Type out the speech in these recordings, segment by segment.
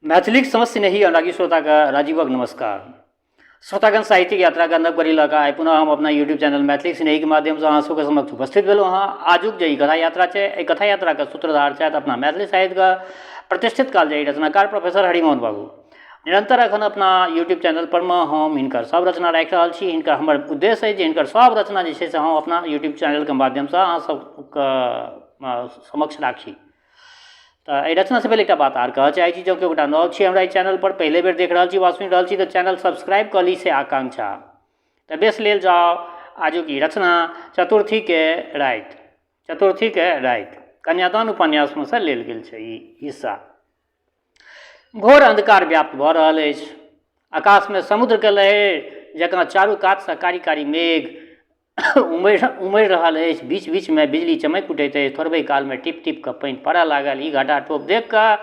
मैथिलीक समस्त नहीं अनुरागी श्रोता का राजीवक नमस्कार। श्रोतागण साहित्यिक यात्रा का नव करी लगा आइ पुनः हम अपना यूट्यूब चैनल मैथिली स्नेही के माध्यम से अहाँ सबके समक्ष उपस्थित भेलहुँ हाँ। आजुक जे कथा यात्रा है एहि कथा यात्रा का सूत्रधार छथि अपना मैथिली साहित्य का प्रतिष्ठित कालजयी रचनाकार प्रोफेसर हरिमोहन बाबू। निरंतर अखन अपना यूट्यूब चैनल पर में हम हिनकर सब रचना राखि रहल छी। हिनकर हमर उद्देश्य है जे हिनकर सब रचना जे छै से हम अपना यूट्यूब चैनल के माध्यम से अहाँ सबके समक्ष राखी। तो एहि रचना से पहले एक बात आर कह चाहे जो गोटा नव छी हमरा चैनल पर पहले बेर देख रहा छी वा सुनि रहल छी तो चैनल सब्सक्राइब कर ली से आकांक्षा। तो बेस लेल जाओ आजू की रचना चतुर्थी के राति कन्यादान उपन्यास में से लेल गेल छै ई हिस्सा। घोर अंधकार व्याप्त भऽ रहल अछि। आकाश में समुद्र के लहर जकाँ चारू कात से कारी कारी मेघ उमड़ि रहल अछि। बीच बीच में बिजली चमक उठैत अछि। थोड़बे काल में टिप टिप के पानि पड़य लागल। ई घटा टोप देख कऽ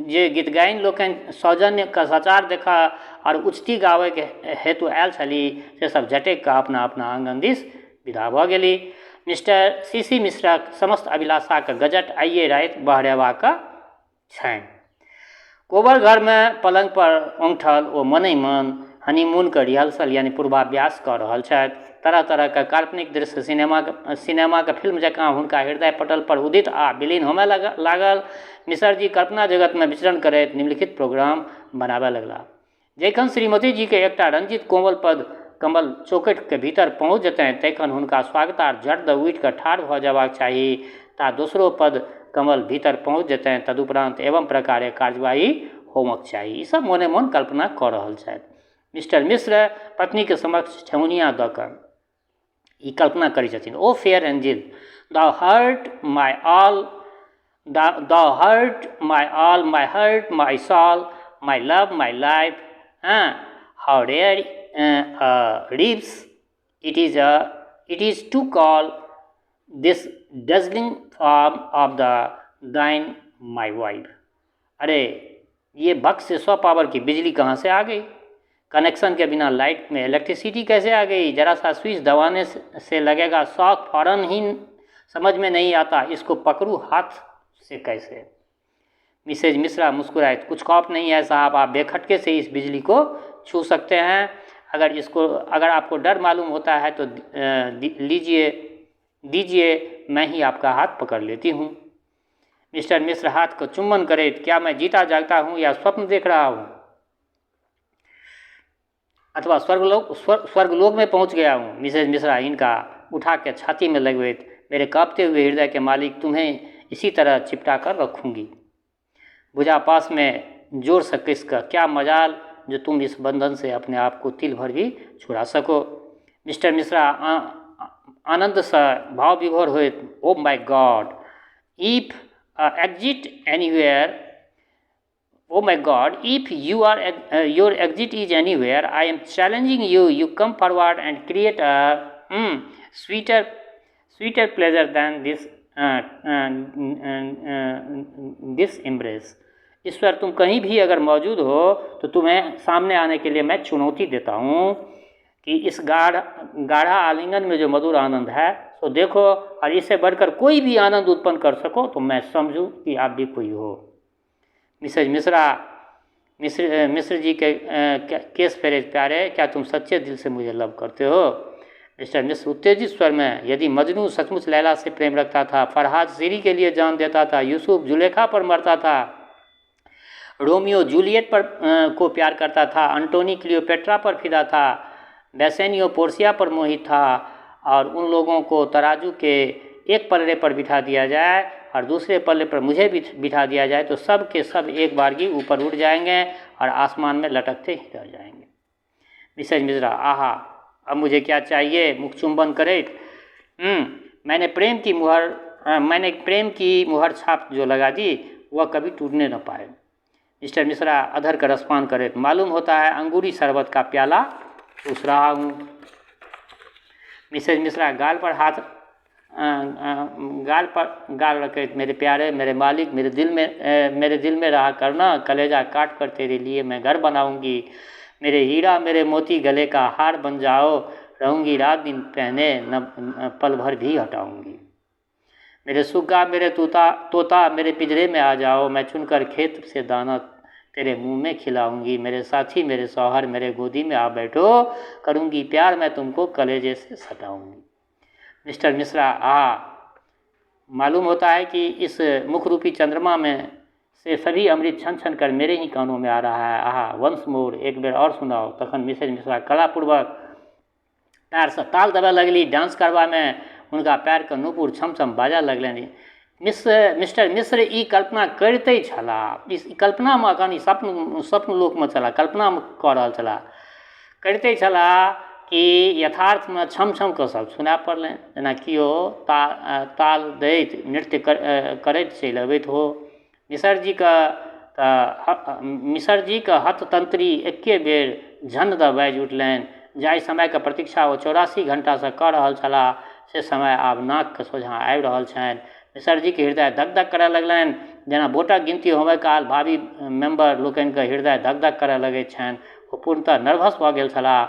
जे गीत गायन लोकनि सौजन्य के सचार देखा और उचती गावे के हेतु आयल छलीह से सब झटक कऽ अपना अपना आंगन दिस विदा भऽ गेली। मिस्टर सीसी मिश्रक समस्त अभिलाषा के गजट आइए राति बहरेबाक छनि। कोबर घर में पलंग पर औंठल ओ मन ही मन हनीमून के रिहर्सल यानी पूर्वाभ्यास कऽ रहल छथि। तरह तरह के काल्पनिक दृश्य सिनेमा के फिल्म जकाँ हुनका हृदय पटल पर उदित आ विलीन होमय लागल। मिश्र जी कल्पना जगत में विचरण करैत निम्नलिखित प्रोग्राम बनाबय लगला। जखन श्रीमती जी के एकटा रंजित कोमल पद कमल चौकट के भीतर पहुँच जेतनि तखन हुनका स्वागतार्थ झट द उठि कऽ ठाढ़ भऽ जयबाक चाही। ता दोसरो पद कमल भीतर पहुँच जेतनि तदुपरांत एवं प्रकारे कार्यवाही होमक चाही। ई सब मोने मोन कल्पना कऽ रहल छथि। मिस्टर मिश्र पत्नी के समक्ष ठेहुनिया दऽ कऽ ई कल्पना करै छथिन। O fair angel thou hurt my all, thou hurt my all, my heart, my soul, my love, my life. How rare reefs it is to call this dazzling form of the thine my wife. अरे ये बक्स से 100 power की बिजली कहाँ से आ गई? Connection के बिना लाइट में इलेक्ट्रिसिटी कैसे आ गई? जरा सा स्विच दबाने से लगेगा शॉक, फौरन ही समझ में नहीं आता इसको पकड़ूं हाथ से कैसे। मिसेज मिश्रा मुस्कुराए, कुछ खौफ नहीं है साहब, आप बेखटके से इस बिजली को छू सकते हैं। अगर आपको डर मालूम होता है तो दीजिए मैं ही आपका हाथ पकड़ लेती हूँ। मिस्टर मिश्र हाथ को चुम्बन करे, क्या मैं जीता जागता हूँ या स्वप्न देख रहा हूँ अथवा स्वर्गलोक में पहुंच गया हूँ। मिसेज मिश्रा इनका उठा के छाती में लगवेत, मेरे कांपते हुए हृदय के मालिक, तुम्हें इसी तरह चिपटा कर रखूंगी। भुजा पास में जोर से कसकर, क्या मजाल जो तुम इस बंधन से अपने आप को तिल भर भी छुड़ा सको। मिस्टर मिश्रा आनंद से भाव विभोर हुए, oh my God, if exit anywhere, oh my God, if your exit is anywhere, I am challenging you. You come forward and create a sweeter pleasure than this embrace. ईश्वर, तुम कहीं भी अगर मौजूद हो तो तुम्हें सामने आने के लिए मैं चुनौती देता हूँ कि इस गाढ़ा आलिंगन में जो मधुर आनंद है तो देखो, और इससे बढ़कर कोई भी आनंद उत्पन्न कर सको तो मैं समझूं कि आप भी कोई हो। मिसेज मिश्र जी के केस फेरे, प्यारे, क्या तुम सच्चे दिल से मुझे लव करते हो? मिस्टर मिश्र उत्तेजित स्वर में, यदि मजनू सचमुच लैला से प्रेम रखता था, फरहाद सीरी के लिए जान देता था, यूसुफ जुलेखा पर मरता था, रोमियो जूलियट पर को प्यार करता था, अंटोनी क्लियोपेट्रा पर फिदा था, बेसेनियो पोर्सिया पर मोहित था, और उन लोगों को तराजू के एक पल्ले पर बिठा दिया जाए और दूसरे पल्ले पर मुझे भी बिठा दिया जाए तो सब के सब एक बारगी ऊपर उठ जाएंगे और आसमान में लटकते ही रह जाएंगे। मिसेज मिश्रा, आहा, अब मुझे क्या चाहिए? मुख चुंबन करे, मैंने प्रेम की मुहर छाप जो लगा दी वह कभी टूटने न पाए। मिस्टर मिश्रा अधर का रसपान करे, मालूम होता है अंगूरी शरबत का प्याला चूस रहा हूँ। मिसेज मिश्रा गाल रखे, मेरे प्यारे, मेरे मालिक, मेरे दिल में रहा करना, कलेजा काट कर तेरे लिए मैं घर बनाऊंगी। मेरे हीरा, मेरे मोती गले का हार बन जाओ, रहूंगी रात दिन पहने, न पल भर भी हटाऊंगी। मेरे सुग्गा, मेरे तोता, मेरे पिंजरे में आ जाओ, मैं चुनकर खेत से दाना तेरे मुंह में खिलाऊंगी, मेरे साथी, मेरे शौहर, मेरे गोदी में आ बैठो, करूंगी प्यार मैं तुमको कलेजे से सटाऊंगी। मिस्टर मिश्रा मालूम होता है कि इस मुखरूपी चंद्रमा में से सभी अमृत छन छन कर मेरे ही कानों में आ रहा है। वंस मोर, एक बेर और सुनाओ। तखन मिसेज मिश्रा कलापूर्वक पैर से ताल देबे लगली, डांस करवा में हुनका पैर के नूपुर छम छम बाजऽ लगलनि। मिस्टर मिश्र ई कल्पना करते छलाह, ई कल्पना में अखन स्वप्न लोक में छलाह, कल्पना कऽ रहल छलाह, करते छलाह कि यथार्थ में छम छम कऽ सब सुना पड़लनि, जेना किओ ताल दैत नृत्य करैत चलि अबैत हो। मिसरजी के हथतंत्री एके बेर झन दऽ बाजि उठलनि। जाहि समय के प्रतीक्षा ओ 84 घंटा से कऽ रहल छलाह, से समय आब नाक के सोझा आबि रहल छनि। मिसरजी के हृदय धक धक करय लगलनि, जेना वोटक गिनती होबय काल भावी मेंबर लोकनि के हृदय धक धक करय लगैत छनि। ओ पूर्णतः नर्वस भऽ गेल छलाह।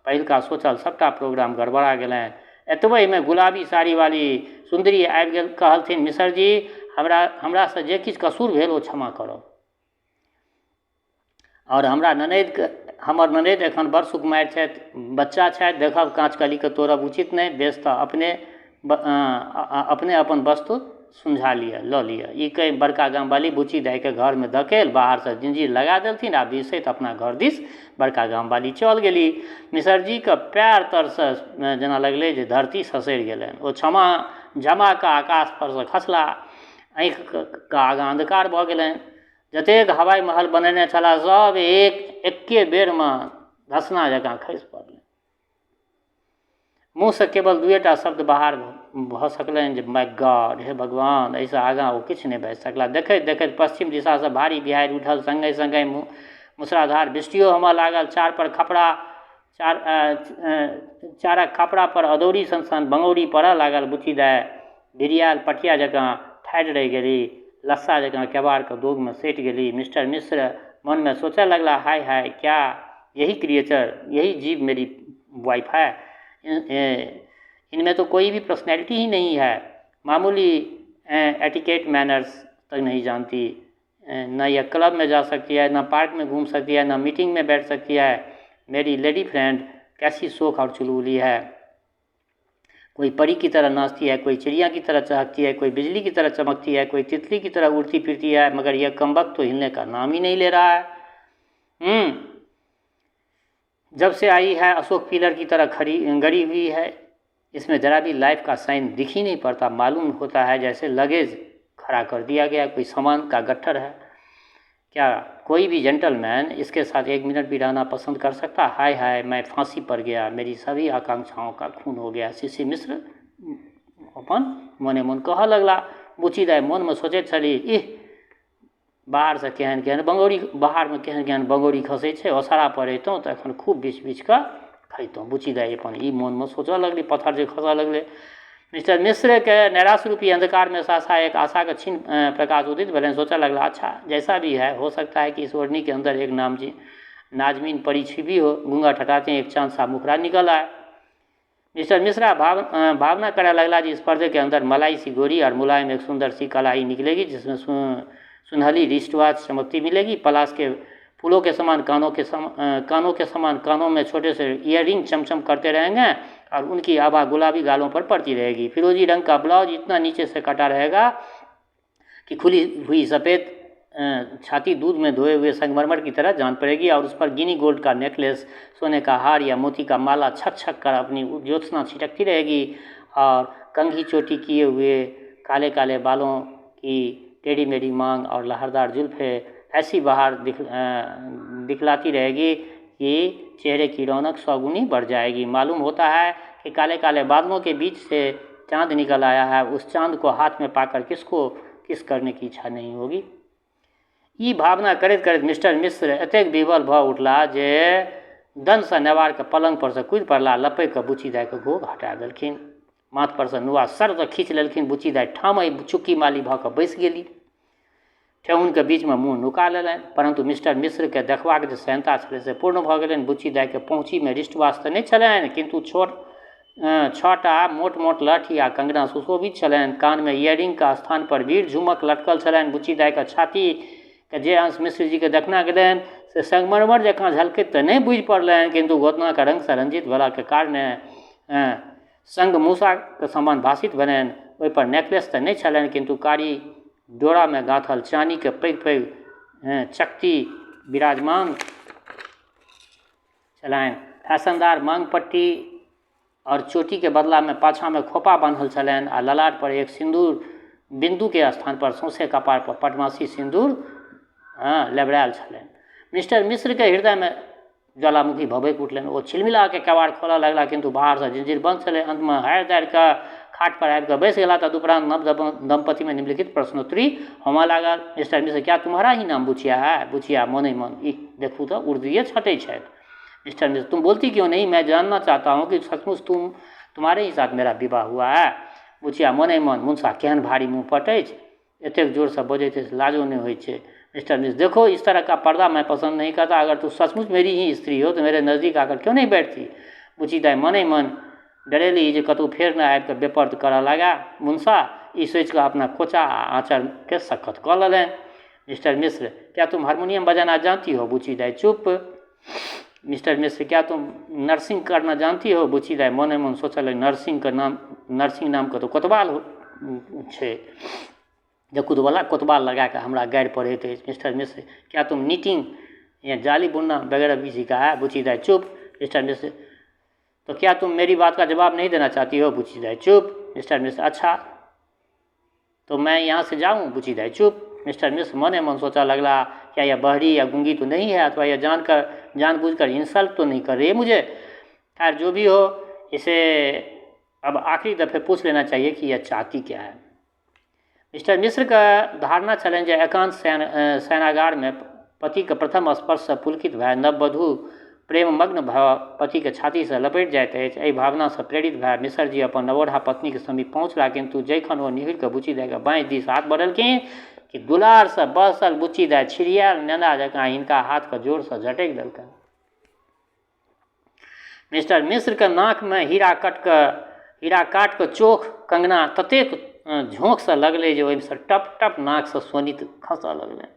पहिलका सोचल सबटा प्रोग्राम गड़बड़ा गेलनि। एतबे में गुलाबी साड़ी वाली सुंदरी आबि गेल, कहलथिन, मिसरजी हमरा से जे किछु कसूर भेल ओ क्षमा करब, और हमर ननैद एखन बड़ सुकुमारि छथि, बच्चा छथि, देखब काँच कली के तोड़ब उचित नहि, बेस तऽ अपने अपन वस्तु सुलझा लिअ, लऽ लिअ। ई कहि बड़का गाम वाली बुच्ची दाई के घर में धकेल बाहर से जिंजीर लगा देलथिन आ बिसैत अपना घर दिस बड़का गाम वाली चल गेली। मिसरजी के पैर तर से जेना लगलै जे धरती ससरि गेलनि। ओ झमा के आकाश पर से खसला, आँखि के आगाँ अंधकार भऽ गेलनि। जतेक हवाई महल बनेने छलाह सब एके बेर में धसना जकाँ खसि पड़लनि। मुँह से केवल 2टा शब्द बाहर भऽ सकलनि जे माय गॉड, हे भगवान। एहिसँ आगाँ ओ किछु नहि बाजि सकला। देखैत देखैत पश्चिम दिशा से भारी बिहाड़ि उठल, संगे संगे मूसलाधार वृष्टियो होमय लागल। चारक खपड़ा पर अदौरी सन बंगौरी पड़य लागल। बुच्ची दाई भिरियाल पटिया जकाँ ठाढ़ रहि गेली, लस्सा जकाँ केबाड़ के दोग में सटि गेली। मिस्टर मिश्र मन में सोचने लगला, हाय हाय, क्या यही क्रिएचर, यही जीव मेरी वाइफ है? इनमें तो कोई भी पर्सनैलिटी ही नहीं है, मामूली एटिकेट मैनर्स तक नहीं जानती, न यह क्लब में जा सकती है, न पार्क में घूम सकती है, न मीटिंग में बैठ सकती है। मेरी लेडी फ्रेंड कैसी शोख और चुलबुली है, कोई परी की तरह नाचती है, कोई चिड़िया की तरह चहकती है, कोई बिजली की तरह चमकती है, कोई तितली की तरह उड़ती फिरती है, मगर यह कमबख्त तो हिलने का नाम ही नहीं ले रहा है। जब से आई है अशोक पिलर की तरह गड़ी हुई है, इसमें जरा भी लाइफ का साइन दिख ही नहीं पड़ता। मालूम होता है जैसे लगेज खड़ा कर दिया गया, कोई सामान का गट्ठर है। क्या कोई भी जेंटलमैन इसके साथ 1 मिनट भी रहना पसंद कर सकता? हाय हाय, मैं फांसी पर गया, मेरी सभी आकांक्षाओं का खून हो गया। शिशि मिश्र अपन मने मन कहऽ लगला। बुच्ची दाई मन में सोचैत छली, इह बाहर से केहन केहन बंगौरी, बाहर में केहन केहन बंगौरी खसै छै, ओसारा पर अयतहुँ तऽ एखन खूब बीछ बीछ कऽ खैतहुँ। बुच्ची दाई अपन ई मन में सोचऽ लगली, पत्थर जे खसऽ लगलै। मिस्टर मिश्र के नैराश रूपी अंधकार में सासा एक आशा का क्षीण प्रकाश उदित भले। सोचा लगला, अच्छा जैसा भी है, हो सकता है कि इस ओढ़नी के अंदर एक नाजमीन परी छिपी हो। घूंघट हटाते एक चांद सा मुखड़ा निकल आए। मिस्टर मिश्रा भावना करने लगला जी इस पर्दे के अंदर मलाई सी गोरी और मुलायम एक सुंदर सी कलाई निकलेगी, जिसमें सुनहली रिस्ट वॉच चमकती मिलेगी। पलाश के फूलों के समान कानों के समान कानों में छोटे से ईयररिंग चमचम करते रहेंगे और उनकी आभा गुलाबी गालों पर पड़ती रहेगी। फिरोजी रंग का ब्लाउज इतना नीचे से कटा रहेगा कि खुली हुई सफ़ेद छाती दूध में धोए हुए संगमरमर की तरह जान पड़ेगी, और उस पर गिनी गोल्ड का नेकलेस, सोने का हार या मोती का माला छक छक कर अपनी ज्योत्सना छिटकती रहेगी। और कंघी चोटी किए हुए काले काले बालों की टेढ़ी मेढ़ी मांग और लहरदार जुल्फे ऐसी बाहर दिखलाती रहेगी कि चेहरे की रौनक 100 गुनी बढ़ जाएगी। मालूम होता है कि काले काले बादलों के बीच से चांद निकल आया है। उस चांद को हाथ में पाकर किसको किस करने की इच्छा नहीं होगी। ई भावना करैत करैत मिस्टर मिश्र एतेक विवल भऽ उठला जे दन से नेवार के पलंग पर से कूदि पड़ला। लपैक के बुच्ची दाई के गोग हटा देलखिन, माथ पर से नुआ सर खींच लेलखिन। बुच्ची दाई ठामै चुक्की माली भऽ कऽ बैस गेली, ठेहुन के बीच में मुँह नुका लेलनि। परंतु मिस्टर मिश्र के देखबाक जे सहनता छलै से पूर्ण भऽ गेलनि। बुच्ची दाई के पहुँची में रिस्ट वॉच तऽ नहि छलनि, किंतु 6टा मोट मोट लहठी आ कंगना सुशोभित छलनि। कान में ईयरिंग का स्थान पर भीड़ झुमक लटकल छलनि। बुच्ची दाई के छाती कि जे अंश मिश्र जी के देखना गेलनि से संगमरमर जकाँ झलकैत तऽ नहि बुझि पड़लनि, किन्तु गोदनाके रङ्गसँ रञ्जित भेलाके कारणे संग मूसाके समान भाषित भेलनि। ओहिपर नेकलेस तऽ नहि छलनि, किन्तु कारी डोरामे गाँथल चानीके पैघ पैघ चक्ति विराजमान छलनि। फैशनदार मांग पट्टी और चोटी के बदला में पाछा में खोपा बांधल छलनि आ ललाट पर एक सिंदूर बिंदु के स्थान पर सौंसे कपार पर पटमासी सिंदूर लेबरायल छलनि। मिस्टर मिश्र के हृदय में ज्वालामुखी भभकि उठलनि। ओ छिलमिला के कबाड़ खोलऽ लगला, किंतु बाहर से जिंजीर बंद छलै। अंत में हारि दारि कऽ खाट पर आबि कऽ बैस गेला। तदुपरांत नव दंपति में निम्नलिखित प्रश्नोत्तरी होमऽ लागल। मिस्टर मिश्र, क्या तुम्हारा ही नाम बुचिया है? बुचिया मोने मन, देखू तो उर्दूए छटै छथि। मिस्टर मिश्र, तुम बोलती क्यों नहीं? मैं जानना चाहता हूँ कि सचमुच तुम्हारे ही साथ मेरा विवाह हुआ है। बुचिया मोने मन, मुंसा केहन भारी मुँह पट अछि, एतेक जोरसँ बजैत अछि, लाजो नहीं होइ छै। मिस्टर मिश्र, देखो इस तरह का पर्दा मैं पसंद नहीं करता। अगर तू सचमुच मेरी ही स्त्री हो तो मेरे नज़दीक आकर क्यों नहीं बैठती? बुचिया मोने मन डरेली जे कतहु फेर न आबि कऽ बेपर्द करऽ लगा। मुंसा ई सोचि कऽ अपना कोचा आ आँचरके सख्त कऽ लेलनि। मिस्टर मिश्र, क्या तुम हारमोनियम बजाना जानती हो? बुचिया चुप। मिस्टर मिश्र, क्या तुम नर्सिंग करना जानती हो? बुचिया मोने मन सोचल नर्सिंग नाम के तो कोतवाल छे, जे कोतवाल लगा के हमरा गारि पढ़ैत अछि। मिस्टर मिश्र, क्या तुम नीटिंग या जाली बुनना वगैरह भी सीखा है? बुचिया चुप। मिस्टर मिश्र, तो क्या तुम मेरी बात का जवाब नहीं देना चाहती हो? बुचिया चुप। मिस्टर मिश्र, अच्छा तो मैं यहाँ से जाऊँ? बुचिया चुप। मिस्टर मिश्र मोने मन सोचा लगला, क्या यह बहरी या गूंगी तो नहीं है, अथवा यह जानबूझकर इंसल्ट तो नहीं कर रही है मुझे? खैर जो भी हो, इसे अब आखिरी दफे पूछ लेना चाहिए कि यह चाहती क्या है। मिस्टर मिश्र का धारणा छलनि जे एकांत शयनागार में पति के प्रथम स्पर्श से पुलकित भए नववधू प्रेममग्न भऽ पति के छाती से लपेट जाइत अछि। एहि भावना से प्रेरित भए मिश्र जी अपन नवोढ़ा पत्नी के समीप पहुँचला, किंतु जखन ओ निहुरि कऽ बुचिया के बाँहि दिस हाथ बढ़ेलखिन कि दुलार से बसल बुचिया छिड़ियाल नेंदा जकाँ हिनका हाथ के जोर से झटकि देलकनि। मिस्टर मिश्र के नाक में हीरा काट के चोख कंगना ततेक झोंक से लगले जे ओहिमे से टप टप नाक से सोनित खसऽ लगलै।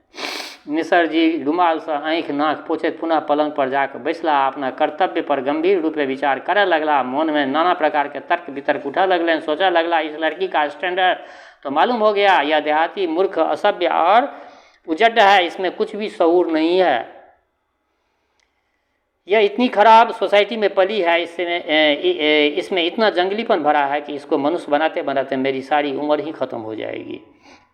मिश्र जी रुमाल से आँखि नाक पोछैत पुनः पलंग पर जाकर बैसला। अपना कर्तव्य पर गंभीर रूप से विचार करने लगला। मन में नाना प्रकार के तर्क वितर्क उठा लगले। सोचा लगला, इस लड़की का स्टैंडर्ड तो मालूम हो गया, यह देहाती मूर्ख असभ्य और उजड्ड है, इसमें कुछ भी शऊर नहीं है। यह इतनी खराब सोसाइटी में पली है, इसमें इतना जंगलीपन भरा है कि इसको मनुष्य बनाते बनाते मेरी सारी उम्र ही खत्म हो जाएगी।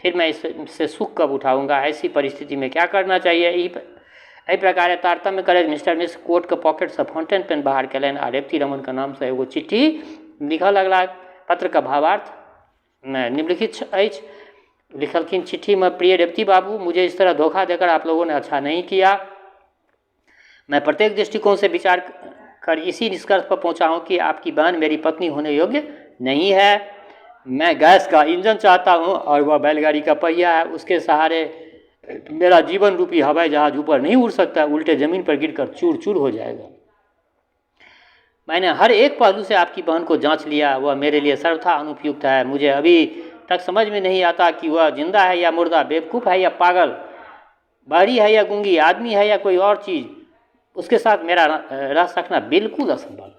फिर मैं इससे सुख कब उठाऊंगा? ऐसी परिस्थिति में क्या करना चाहिए? एहि प्रकार तारतम्य करैत मिस्टर मिश्र कोट के पॉकेट से फाउंटेन पेन बाहर केलनि आ रेवती रमन के नाम से एगो चिट्ठी लिखऽ लगला। पत्र का भावार्थ निम्नलिखित अछि। लिखलखिन चिट्ठी में, प्रिय रेवती बाबू, मुझे इस तरह धोखा देकर आप लोगों ने अच्छा नहीं किया। मैं प्रत्येक दृष्टिकोण से विचार कर इसी निष्कर्ष पर पहुंचा हूं कि आपकी बहन मेरी पत्नी होने योग्य नहीं है। मैं गैस का इंजन चाहता हूं और वह बैलगाड़ी का पहिया है। उसके सहारे मेरा जीवन रूपी हवाई जहाज ऊपर नहीं उड़ सकता, उल्टे जमीन पर गिरकर चूर चूर हो जाएगा। मैंने हर एक पहलू से आपकी बहन को जांच लिया, वह मेरे लिए सर्वथा अनुपयुक्त है। मुझे अभी तक समझ में नहीं आता कि वह जिंदा है या मुर्दा, बेवकूफ़ है या पागल, बहरी है या गूंगी, आदमी है या कोई और चीज़। उसके साथ मेरा रह सकना बिल्कुल असंभव।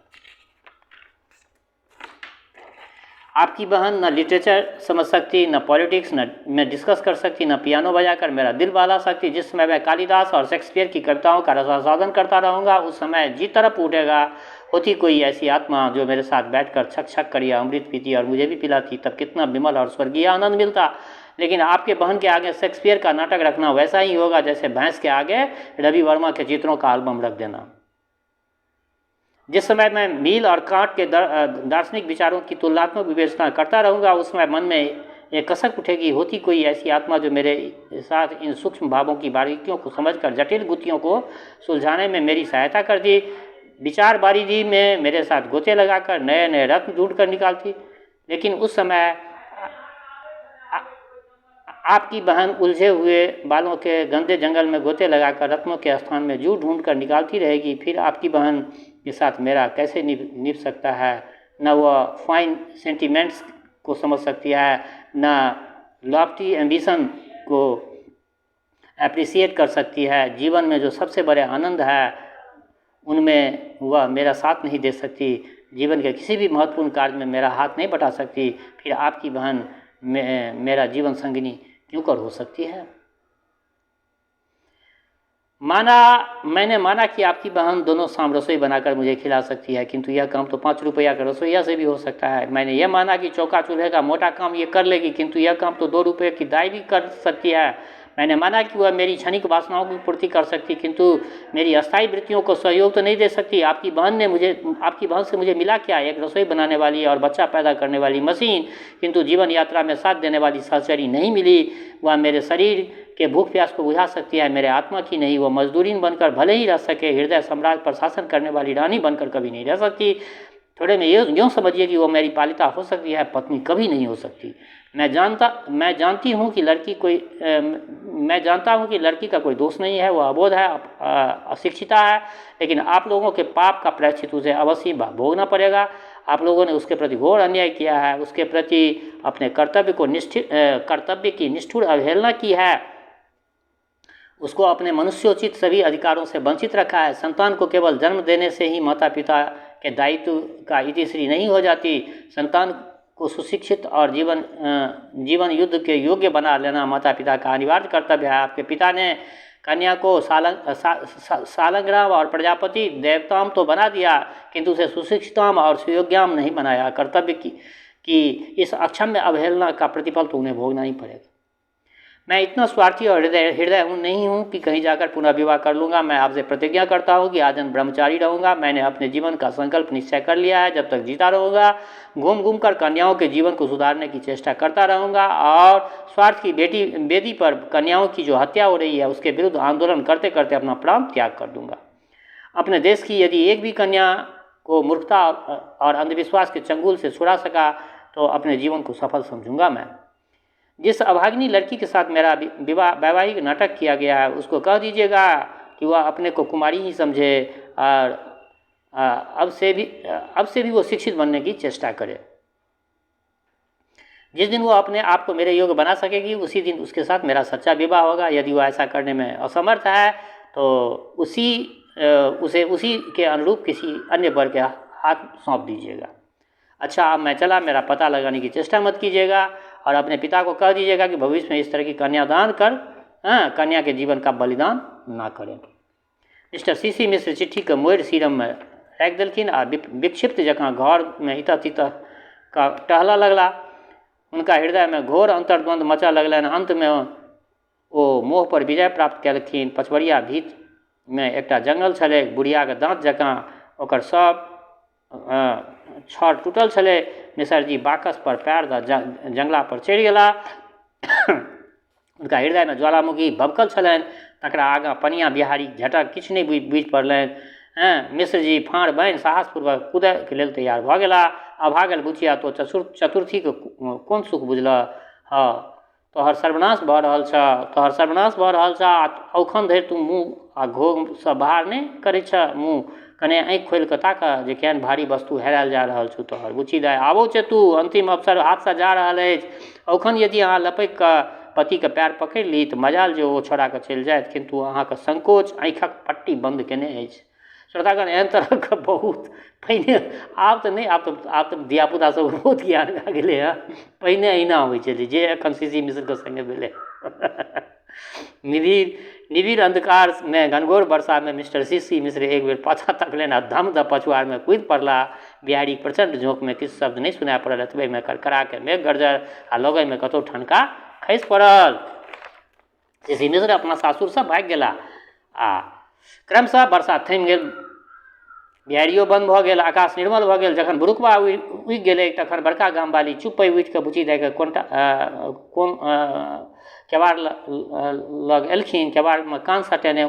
आपकी बहन न लिटरेचर समझ सकती, न पॉलिटिक्स, न मैं डिस्कस कर सकती, न पियानो बजाकर मेरा दिल बहला सकती। जिस समय मैं कालिदास और शेक्सपियर की कविताओं का रसास्वादन करता रहूँगा, उस समय जी तरफ उठेगा। होती कोई ऐसी आत्मा जो मेरे साथ बैठकर छक छक कर यह अमृत पीती और मुझे भी पिलाती, तब कितना विमल और स्वर्गीय आनंद मिलता। लेकिन आपके बहन के आगे शेक्सपियर का नाटक रखना वैसा ही होगा जैसे भैंस के आगे रवि वर्मा के चित्रों का एल्बम रख देना। जिस समय मैं मील और कांट के दार्शनिक विचारों की तुलनात्मक विवेचना करता रहूँगा, उस समय मन में एक कसक उठेगी। होती कोई ऐसी आत्मा जो मेरे साथ इन सूक्ष्म भावों की बारीकियों को समझकर जटिल गुत्थियों को सुलझाने में मेरी सहायता करती। विचार बारीदी में मेरे साथ गोते लगाकर नए नए रत्न ढूंढ कर निकालती। लेकिन उस समय आपकी बहन उलझे हुए बालों के गंदे जंगल में गोते लगाकर रत्नों के स्थान में जूट ढूंढ कर निकालती रहेगी। फिर आपकी बहन के साथ मेरा कैसे निभ सकता है? न वह फाइन सेंटिमेंट्स को समझ सकती है, न लॉफ्टी एम्बिशन को अप्रिसिएट कर सकती है, जीवन में जो सबसे बड़े आनंद है उनमें वह मेरा साथ नहीं दे सकती, जीवन के किसी भी महत्वपूर्ण कार्य में मेरा हाथ नहीं बटा सकती, फिर आपकी बहन मेरा जीवन संगिनी क्यों कर हो सकती है। मैंने माना कि आपकी बहन दोनों शाम रसोई बनाकर मुझे खिला सकती है, किंतु यह काम तो 5 रुपया का रसोईया से भी हो सकता है। मैंने यह माना कि चौका चूल्हे का मोटा काम ये कर लेगी, किंतु यह काम तो 2 रुपये की दाई भी कर सकती है। मैंने माना कि वह मेरी क्षणिक वासनाओं की पूर्ति कर सकती, किंतु मेरी अस्थायी वृत्तियों को सहयोग तो नहीं दे सकती। आपकी बहन से मुझे मिला क्या? एक रसोई बनाने वाली और बच्चा पैदा करने वाली मशीन, किंतु जीवन यात्रा में साथ देने वाली सहचरी नहीं मिली। वह मेरे शरीर के भूख प्यास को बुझा सकती है, मेरे आत्मा की नहीं। वो मजदूरीन बनकर भले ही रह सके, हृदय सम्राट पर शासन करने वाली रानी बनकर कभी नहीं रह सकती। थोड़े में यूँ समझिए कि वो मेरी पालिता हो सकती है, पत्नी कभी नहीं हो सकती। मैं जानता हूँ कि लड़की का कोई दोष नहीं है, वह अबोध है, अशिक्षिता है, लेकिन आप लोगों के पाप का प्रायश्चित उसे अवश्य भोगना पड़ेगा। आप लोगों ने उसके प्रति घोर अन्याय किया है, उसके प्रति अपने कर्तव्य की निष्ठुर अवहेलना की है, उसको अपने मनुष्योचित सभी अधिकारों से वंचित रखा है। संतान को केवल जन्म देने से ही माता पिता के दायित्व का इतिश्री नहीं हो जाती। संतान को सुशिक्षित और जीवन युद्ध के योग्य बना लेना माता पिता का अनिवार्य कर्तव्य है। आपके पिता ने कन्या को सालंग्राम और प्रजापति देवताम तो बना दिया, किंतु उसे सुशिक्षिताम और सुयोग्याम नहीं बनाया। कर्तव्य की इस अक्षम्य अवहेलना का प्रतिफल तो उन्हें भोगना ही पड़ेगा। मैं इतना स्वार्थी और हृदय नहीं हूँ कि कहीं जाकर पुनः विवाह कर लूँगा। मैं आपसे प्रतिज्ञा करता हूँ कि आजन्म ब्रह्मचारी रहूँगा। मैंने अपने जीवन का संकल्प निश्चय कर लिया है, जब तक जीता रहूँगा घूम कर कन्याओं के जीवन को सुधारने की चेष्टा करता रहूँगा, और स्वार्थ की बेदी पर कन्याओं की जो हत्या हो रही है उसके विरुद्ध आंदोलन करते करते अपना प्राण त्याग कर दूँगा। अपने देश की यदि एक भी कन्या को मूर्खता और अंधविश्वास के चंगुल से छुड़ा सका तो अपने जीवन को सफल समझूंगा। मैं जिस अभागिनी लड़की के साथ मेरा वैवाहिक नाटक किया गया है उसको कह दीजिएगा कि वह अपने को कुमारी ही समझे, और अब से भी वो शिक्षित बनने की चेष्टा करे। जिस दिन वो अपने आप को मेरे योग्य बना सकेगी उसी दिन उसके साथ मेरा सच्चा विवाह होगा। यदि वो ऐसा करने में असमर्थ है तो उसे उसी के अनुरूप किसी अन्य वर के हाथ सौंप दीजिएगा। अच्छा, अब मैं चला, मेरा पता लगाने की चेष्टा मत कीजिएगा, और अपने पिता को कह दीजिएगा कि भविष्य में इस तरह की कन्यादान कर कन्या के जीवन का बलिदान ना करें। मिस्टर सीसी मिश्र चिट्ठी के मोड़ सीरम में रख देलखिन आ विक्षिप्त जकाँ घर में इतः तितः का टहला लगला। उनका हृदय में घोर अंतर्द्वंद मचा लगलनि। अंत में ओ मोह पर विजय प्राप्त केलखिन। पचवरिया भीत में एकटा जंगल छलै, बुढ़िया के दाँत जकाँ ओकर सब छड़ टूटल छलै। मिसरजी बाकस पर पैर द जंगला पर चढ़ि गेला। उनका हृदय में ज्वालामुखी भभकल छलनि, तकरा आगाँ पनिया बिहारी झटक किछु नहि बुझि पड़लनि। मिश्रजी फाँड़ बान्हि साहसपूर्वक कूदयके लेल तैयार भऽ गेला। अभागल बुचिया तो चतुर्थीके कोन सुख बुझलह? तोहर सर्वनाश भऽ रहल छ। अखन धरि तू मुँह आ घोसँ बाहर नहि करै छ। मुँह कने आँखि खोलि कऽ ताकऽ जे केहन भारी वस्तु हेरायल जा रहल छौ तोहर। बुची दाइ आबो चेतू, अंतिम अवसर हाथसँ जा रहल अछि। अखन यदि अहाँ लपकि कऽ पतिके पैर पकड़ि ली तऽ मजाल जे ओ छोड़ाकऽ चलि जायत, किन्तु अहाँके संकोच आँखिक पट्टी बन्द केने अछि। श्रोतागण, एहन तरहके बहुत पहिने आब तऽ धियापुता सब बहुत ज्ञान भए गेलै हँ। पहिने अहिना होइ छलै जे एखन सीसी मिश्रके संगे भेलै। निबिड़ अंधकार में घनघोर वर्षा में मिस्टर सीसी मिश्र एक बेर पाछा तकलनि आ धम द पछुआर में कूदि पड़ला। बिहारी प्रचंड झोंक में किछु शब्द नहीं सुनाई पड़ल। एतबे में करकरा के मेघ गरजल आ लगै में कतौ ठनका खसि पड़ल। सीसी मिश्र अपना सासुर से भागि गेला आ क्रमशः वर्षा थमि गेल। बिहारियो बंद भऽ गेल, आकाश निर्मल भऽ गेल। जखन बुरुकबा उगि गेलै तखन बड़का गामवाली चुप्पे उठि कऽ बुची दए कोन केवाड़ लग एलखिन। केवाड़मे कान सटेने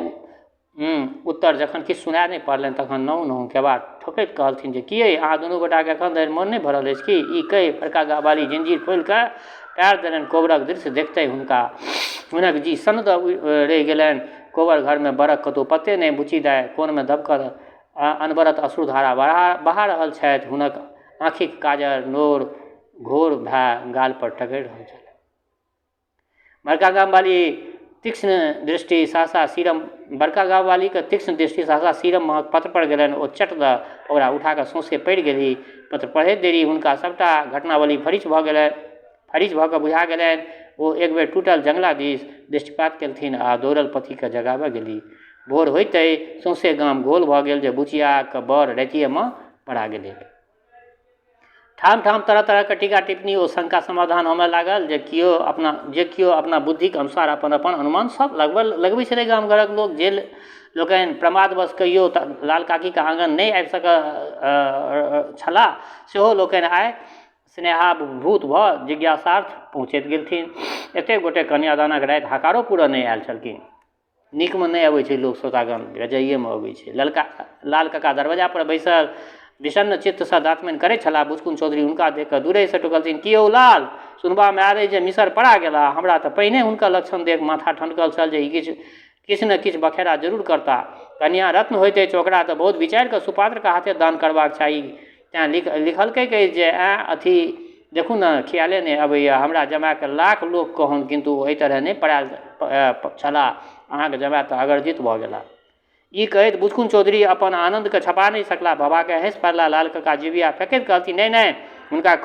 उत्तर जखन किछु सुनाय नहि पड़लनि तखन नहु केवाड़ ठोकैत कहलथिन जे कि अहाँ दुनू गोटाके एखन धरि मोन नहि भरल अछि कि? ई कहि बड़का गामवाली जंजीर खोलि कऽ पैर देलनि। कोबरक दृश्य देखते हुनक जी सन्नद रहि गेलनि। कोबर घरमे बड़क कतहु पत्ते नहि। बुची दाइ कोनमे दबकर अनवरत अश्रुधारा बहा रहल छथि। हुनक आँखिक काजर नोर घोर भए गाल पर टकरि रहल छल। बड़का गामवाली तीक्ष्ण दृष्टि सहसा सिरम बड़का गाँववाली के तीक्ष्ण दृष्टि सहसा सिरम महक पत्र पर गेलनि। ओ चट द ओकरा उठा कऽ सौँसे पड़ि गेली। पत्र पढ़ैत देरी हुनका सभटा घटनावली फरिच भऽ गेलनि, फरिच भऽ कऽ बुझा गेलनि। ओ एक बेर टूटल जंगला दिस दृष्टिपात केलथिन आ दौड़ल पथिके जगाबऽ गेली। भोर होइते सौँसे गाम गोल भऽ गेल जे बुचियाके बर रातिएमे पड़ा गेलै। ठाम ठाम तरह तरहके टीका टिप्पणी ओ शंका समाधान होमय लागल जे केओ अपना बुद्धिके अनुसार अपन अपन अनुमान सब लगबै छलै। गाम घरक लोक जे लोकनि प्रमादवश कहियो लाल काकीके आँगन नहि आबि सकल छलाह, सेहो लोकनि आइ स्नेहाभूत भऽ जिज्ञासार्थ पहुँचैत गेलथिन। एतेक गोटे कन्यादानक राति हकारो पूरा नहि आयल छलखिन। नीकमे नहि अबै छै लोक श्रोतागण, बेजाइएमे अबै छै। लाल काका दरवाजा पर बैसल विषन्न चित्तसँ दाँतमनि करैत छलाह। बुचकुन चौधरी हुनका देख कऽ दूरेसँ टोकलथिन। कि यौ लाल, सुनबामे आयल जे मिसर पड़ा गेला। हमरा तऽ पहिने हुनका लक्षण देख माथा ठनकल छल जे ई किछु न किछु बखेड़ा जरूर करता। कन्या रत्न होइत अछि, ओकरा तऽ बहुत विचारि कऽ सुपात्रके हाथे दान करबाक चाही। तैँ लिखलकै कहै जे अथी देखू ने, ख्याले नहि अबैए हमरा। जमायके लाख लोक कहन किन्तु एहि तरह नहि पड़ायल छलाह। अहाँके जमाय तऽ अगरजित भऽ गेला। ई कहैत बुचकुन चौधरी अपन आनन्दके छपा नहि सकला। बाबाके हँसि पड़ला। लाल काका जिबिया फेंकैत कहलथिन, नहि, हुनका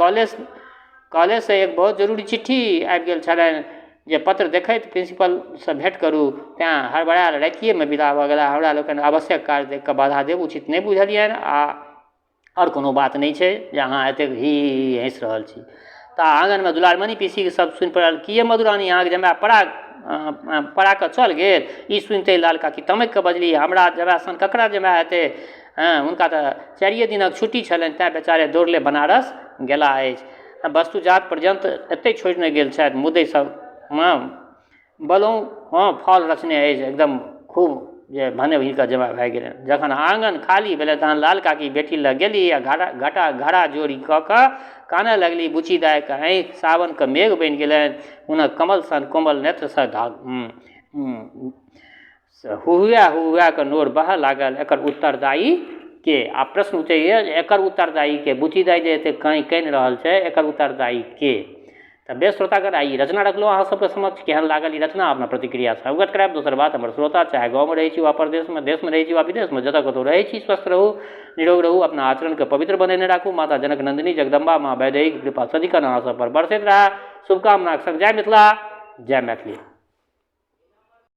कॉलेजसँ एक बहुत जरूरी चिट्ठी आबि गेल छलनि जे पत्र देखैत प्रिंसिपलसँ भेँट करू। तेँ हड़बड़ायल रातिएमे विदा भऽ गेला। हमरा लोकनि आवश्यक कार्य देखि कऽ बाधा देब उचित नहि बुझलियनि। आओर कोनो बात नहि छै जे अहाँ एतेक ही हँसि रहल छी। तऽ आँगनमे दुलारमणि पीसी सब सुनि पड़ल। कि ये मधुरानी, अहाँके जमाय पड़ा कऽ चल गेल? ई सुनिते लाल काकी तमकि कऽ बजली, हमरा जमाय सन ककरा जमाय हेतै? हुनका तऽ 4 दिनक छुट्टी छलनि, तेँ बेचारे दौड़ले बनारस गेला अछि। वस्तुजात पर्यन्त एतेक छोड़ि नहि गेल छथि। मुद्दै सबमे बलौं फल रचने अछि एकदम खूब, जे भने हिनकर जमाय भए गेलनि। जखन आँगन खाली भेलै तहन लाल काकी बेटी लग गेली आ घड़ा जोड़ी कऽ कऽ कानय लगली। बुची दाइके आँखि सावनके मेघ बनि गेलनि। हुनक कमल सन कोमल नेत्रसँ हुहुआ कऽ नोर बहऽ लागल। एकर उत्तरदायी के? आ प्रश्न उठैए जे एकर उत्तरदायी के? बुची दाइ जे एतेक कानि रहल छै, एकर उत्तरदायी के? तऽ बेस श्रोतागण, ई रचना रखलहुँ अहाँ सबके समक्ष। केहन लागल ई रचना, अपना प्रतिक्रियासँ अवगत करायब। दोसर बात, हमर श्रोता चाहे गाँवमे रहै छी वा परदेशमे, देशमे रहै छी वा विदेशमे, जतऽ कतहु रहै छी, स्वस्थ रहू, निरोग रहू, अपना आचरणके पवित्र बनेने राखू। माता जनक नंदिनी जगदम्बा माँ वैदेही कृपा सदिखन अहाँ सब पर बरसैत रहै। शुभकामनाक संग जय मिथिला, जय मैथिली।